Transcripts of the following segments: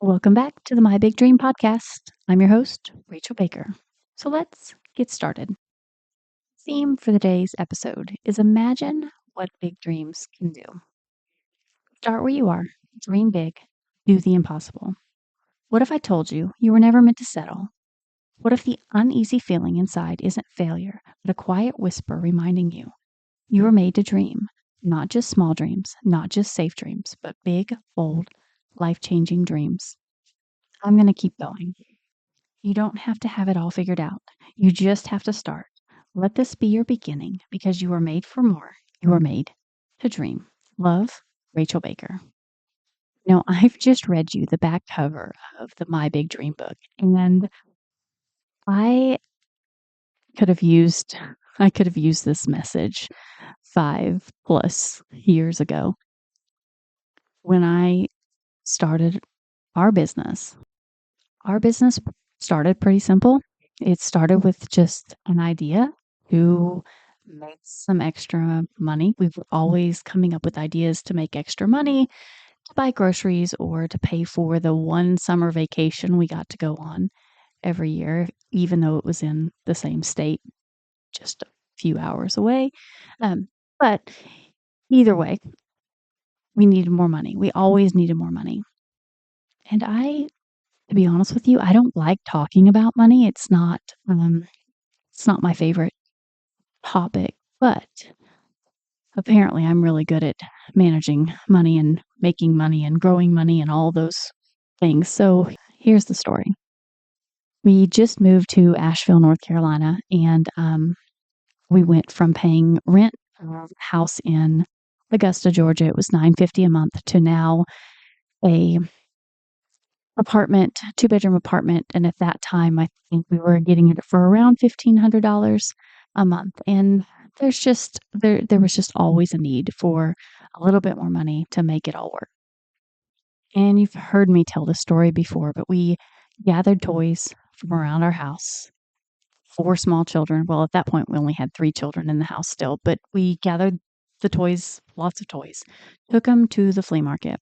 Welcome back to the My Big Dream podcast. I'm your host, Rachel Baker. So let's get started. Theme for today's episode is imagine what big dreams can do. Start where you are, dream big, do the impossible. What if I told you you were never meant to settle? What if the uneasy feeling inside isn't failure, but a quiet whisper reminding you were made to dream, not just small dreams, not just safe dreams, but big, bold, life changing dreams? I'm going to keep going. You don't have to have it all figured out. You just have to start. Let this be your beginning because you were made for more. You were made to dream. Love, Rachel Baker. Now, I've just read you the back cover of the My Big Dream book, and I could have used this message 5+ years ago when I started our business. Our business started pretty simple. It started with just an idea to make some extra money. We were always coming up with ideas to make extra money, to buy groceries, or to pay for the one summer vacation we got to go on every year, even though it was in the same state, just a few hours away. But either way, we needed more money. We always needed more money. And to be honest with you, I don't like talking about money. It's not my favorite topic, but apparently I'm really good at managing money and making money and growing money and all those things. So here's the story. We just moved to Asheville, North Carolina, and we went from paying rent a house in Augusta, Georgia. It was $950 a month to now a apartment, 2-bedroom apartment. And at that time, I think we were getting it for around $1,500 a month. And there was just always a need for a little bit more money to make it all work. And you've heard me tell this story before, but we gathered toys from around our house. 4 small children. Well, at that point, we only had 3 children in the house still, but we gathered the toys, lots of toys, took them to the flea market.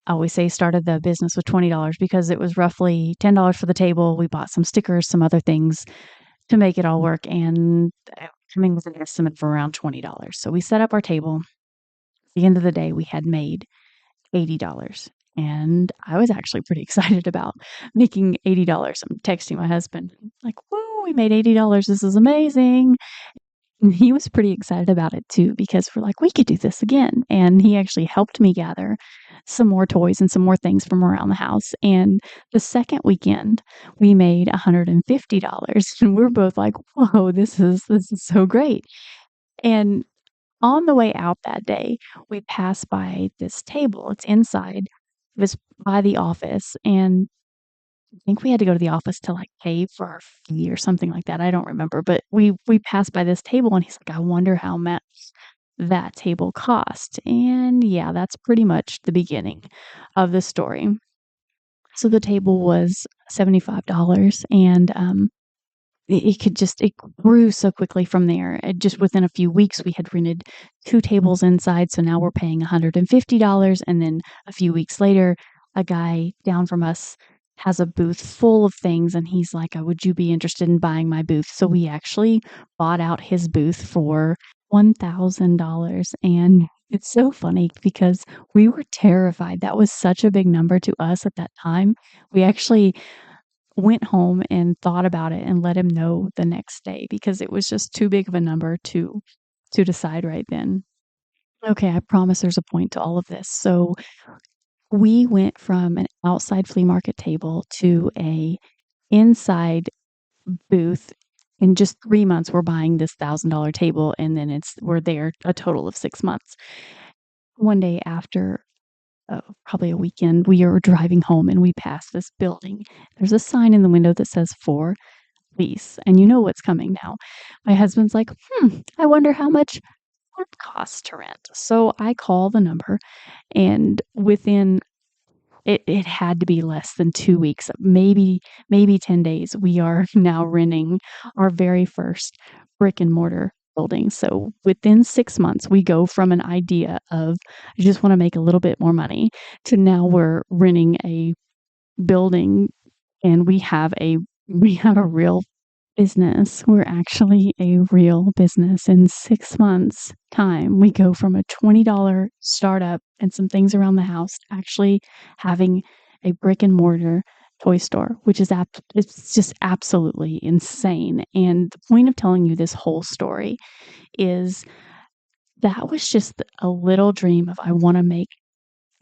I always say started the business with $20 because it was roughly $10 for the table. We bought some stickers, some other things to make it all work, and coming with an estimate for around $20. So we set up our table. At the end of the day, we had made $80. And I was actually pretty excited about making $80. I'm texting my husband, like, whoa, we made $80. This is amazing. And he was pretty excited about it too, because we're like, we could do this again. And he actually helped me gather some more toys and some more things from around the house. And the second weekend, we made $150. And we're both like, whoa, this is so great. And on the way out that day, we passed by this table. It's inside. It was by the office. And I think we had to go to the office to like pay for our fee or something like that. I don't remember, but we passed by this table and he's like, I wonder how much that table cost. And yeah, that's pretty much the beginning of the story. So the table was $75 and it grew so quickly from there. Just within a few weeks, we had rented 2 tables inside. So now we're paying $150. And then a few weeks later, a guy down from us has a booth full of things. And he's like, would you be interested in buying my booth? So we actually bought out his booth for $1,000. And it's so funny because we were terrified. That was such a big number to us at that time. We actually went home and thought about it and let him know the next day because it was just too big of a number to decide right then. Okay, I promise there's a point to all of this. So we went from an outside flea market table to a inside booth. In just 3 months, we're buying this $1,000 table, and then we're there a total of 6 months. One day after probably a weekend, we were driving home and we passed this building. There's a sign in the window that says for lease, and you know what's coming now. My husband's like, I wonder how much it costs to rent. So I call the number, and within it had to be less than 2 weeks, maybe 10 days. We are now renting our very first brick and mortar building. So within 6 months, we go from an idea of I just want to make a little bit more money to now we're renting a building, and we have a real business. We're actually a real business. In 6 months' time, we go from a $20 startup and some things around the house to actually having a brick and mortar toy store, which is it's just absolutely insane. And the point of telling you this whole story is that was just a little dream of I want to make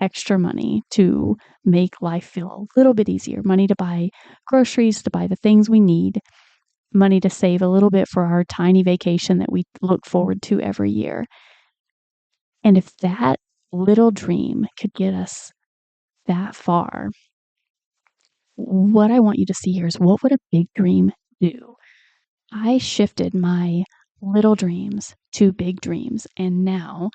extra money to make life feel a little bit easier, money to buy groceries, to buy the things we need, money to save a little bit for our tiny vacation that we look forward to every year. And if that little dream could get us that far, what I want you to see here is what would a big dream do? I shifted my little dreams to big dreams, and now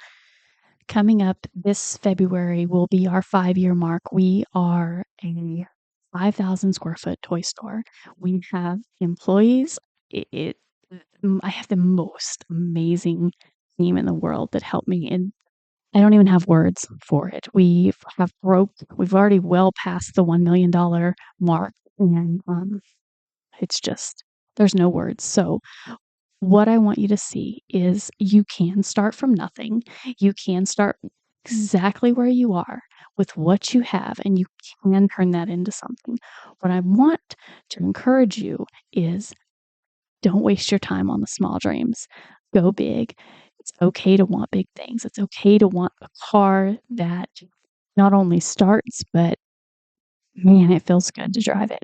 coming up this February will be our 5-year mark. We are a 5,000 square foot toy store. We have employees. I have the most amazing team in the world that help me, and I don't even have words for it. We've already well past the $1 million mark, and it's just, there's no words. So what I want you to see is you can start from nothing. You can start exactly where you are with what you have, and you can turn that into something. What I want to encourage you is don't waste your time on the small dreams. Go big. It's okay to want big things. It's okay to want a car that not only starts, but man, it feels good to drive it.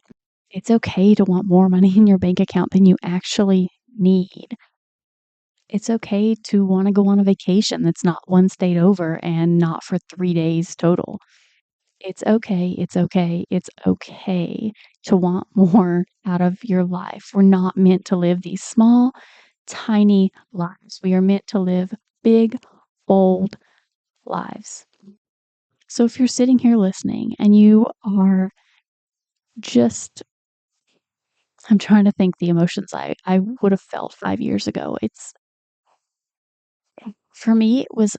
It's okay to want more money in your bank account than you actually need. It's okay to want to go on a vacation that's not one state over and not for 3 days total. It's okay, it's okay, it's okay to want more out of your life. We're not meant to live these small, tiny lives. We are meant to live big, bold lives. So if you're sitting here listening and you are just, I'm trying to think the emotions I would have felt 5 years ago. For me, it was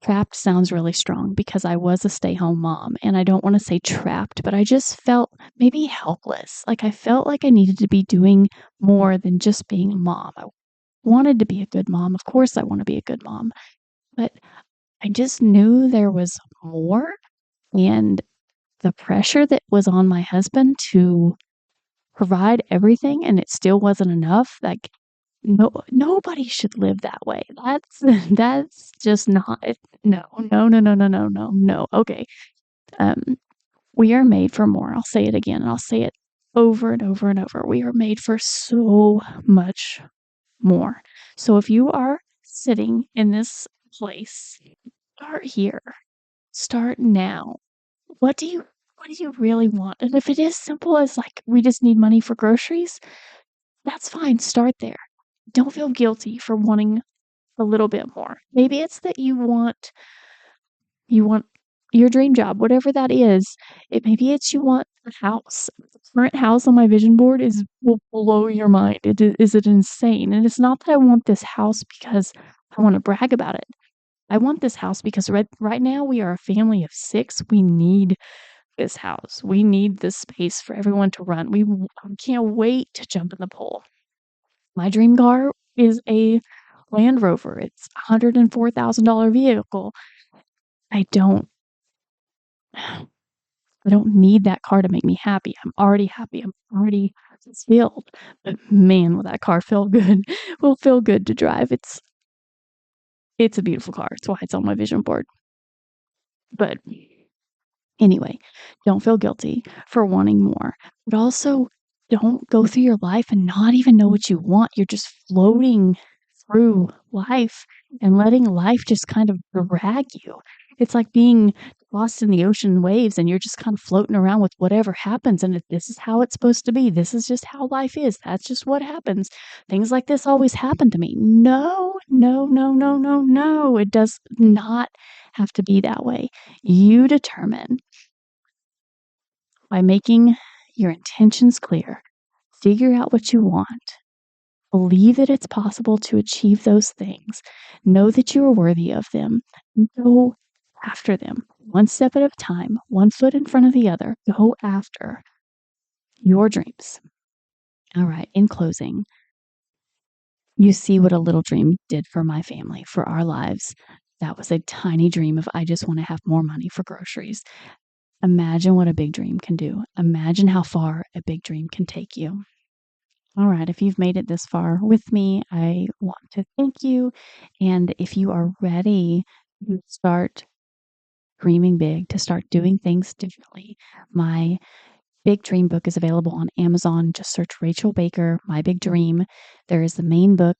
trapped sounds really strong because I was a stay-home mom, and I don't wanna say trapped, but I just felt maybe helpless. Like, I felt like I needed to be doing more than just being a mom. I wanted to be a good mom. Of course, I wanna be a good mom, but I just knew there was more, and the pressure that was on my husband to provide everything and it still wasn't enough, like, nobody should live that way. That's that's just not it. No, no, no, no, no, no, no, no. Okay. Um, we are made for more. I'll say it again, and I'll say it over and over and over. We are made for so much more. So if you are sitting in this place, start here. Start now. What do you really want? And if it is simple as like we just need money for groceries, that's fine. Start there. Don't feel guilty for wanting a little bit more. Maybe it's that you want your dream job, whatever that is. Maybe it's you want a house. The current house on my vision board is will blow your mind. Is it insane? And it's not that I want this house because I want to brag about it. I want this house because right now we are a family of 6. We need this house. We need this space for everyone to run. I can't wait to jump in the pool. My dream car is a Land Rover. It's a $104,000 vehicle. I don't I don't need that car to make me happy. I'm already happy. I'm already fulfilled. But man, will that car feel good. Will feel good to drive. It's a beautiful car. It's why it's on my vision board. But anyway, don't feel guilty for wanting more. But also don't go through your life and not even know what you want. You're just floating through life and letting life just kind of drag you. It's like being lost in the ocean waves and you're just kind of floating around with whatever happens. And this is how it's supposed to be. This is just how life is. That's just what happens. Things like this always happen to me. No, no, no, no, no, no. It does not have to be that way. You determine by making your intentions clear, figure out what you want, believe that it's possible to achieve those things, know that you are worthy of them, and go after them. one step at a time, one foot in front of the other. Go after your dreams. All right, in closing, you see what a little dream did for my family, for our lives. That was a tiny dream of I just want to have more money for groceries. Imagine what a big dream can do. Imagine how far a big dream can take you. All right, if you've made it this far with me, I want to thank you. And if you are ready to start dreaming big, to start doing things differently, my Big Dream book is available on Amazon. Just search Rachel Baker, My Big Dream. There is the main book.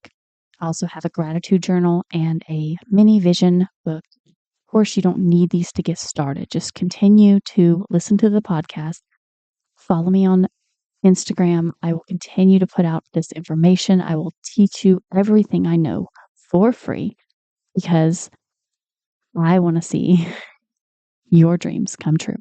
I also have a gratitude journal and a mini vision book. Of course, you don't need these to get started. Just continue to listen to the podcast. Follow me on Instagram. I will continue to put out this information. I will teach you everything I know for free because I want to see your dreams come true.